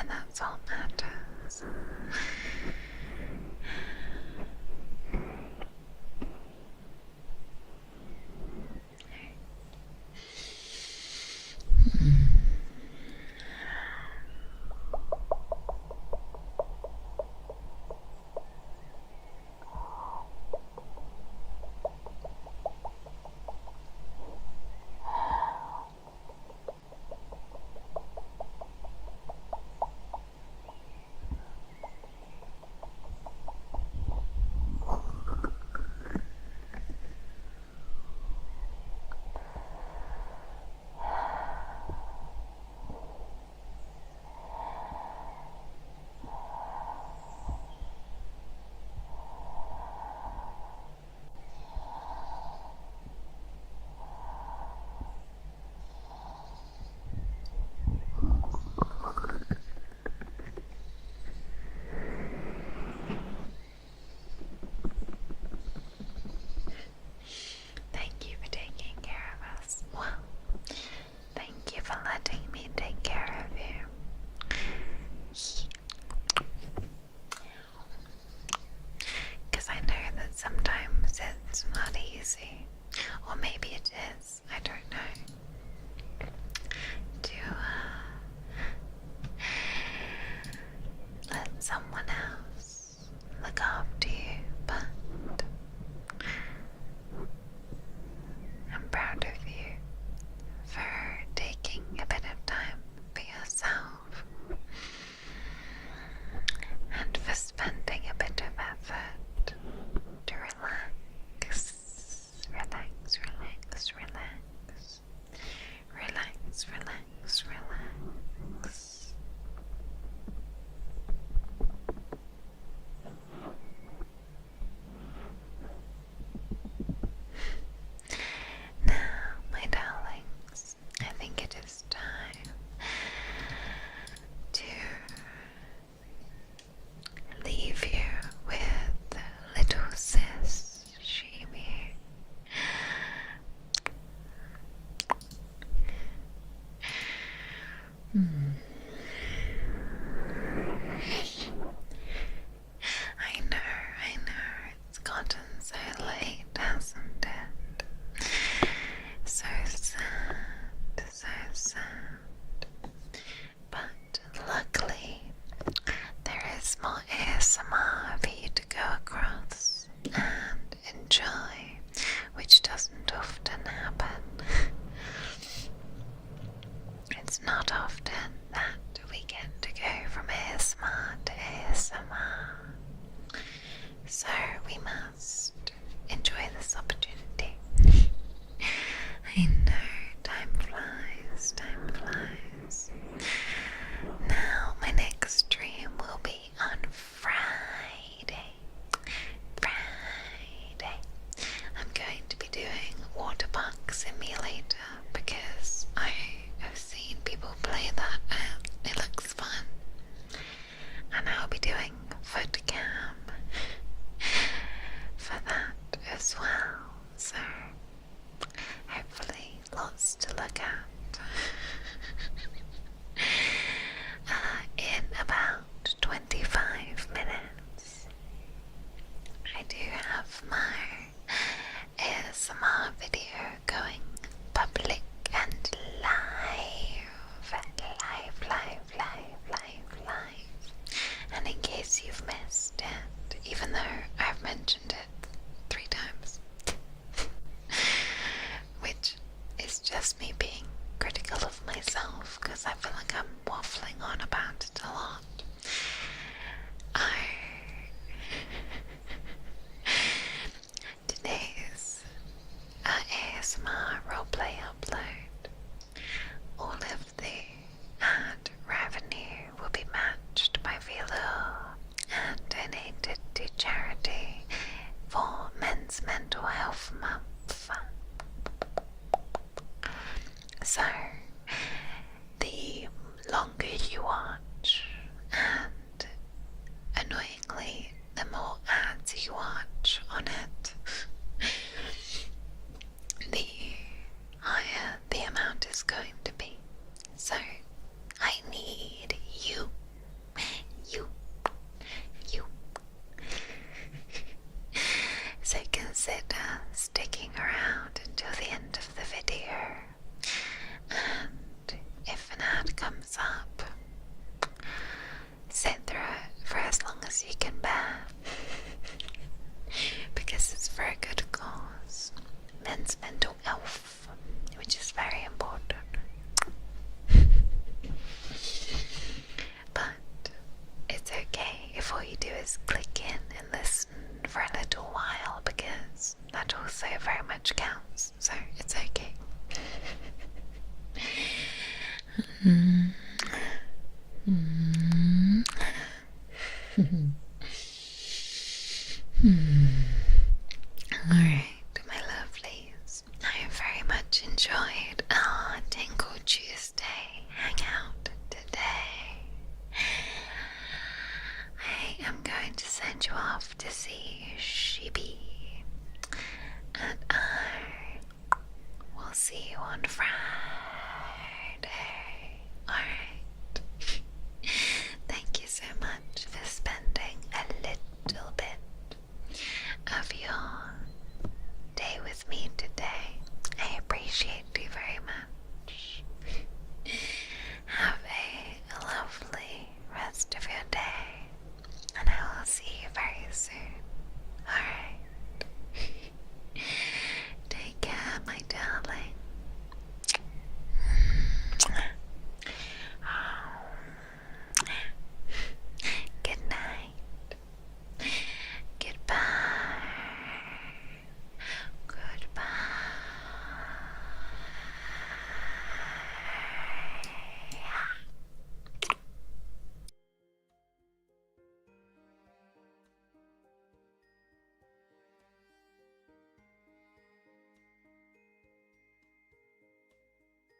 A: and that's all matters. Thank you for taking care of us. Well, thank you for letting me take care of you. Because I know that sometimes it's not easy, or maybe it is, I don't know, to let someone else look after you, but I'm proud of you for taking a bit of time for yourself and for spending a bit of effort to relax, relax, relax, relax, relax, relax, relax. Now, my darlings, I think it is time to leave you with little sis Shimi. I know, it's gotten so late, hasn't it? So sad, so sad. But luckily, there is more ASMR for you to go across and enjoy, which doesn't often happen. It's not often that we get to go from ASMR to ASMR, so we must enjoy this opportunity. I know, time flies, time flies. Now, my next stream will be on Friday. I'm going to be doing Waterpark Simulator because I have seen people play is click in and listen for a little while, because that also very much counts, so it's okay. Alright, my lovelies, I very much enjoyed our Tingle Tuesday hangout today. I am going to send you off to see Sheepy, and I will see you on Friday.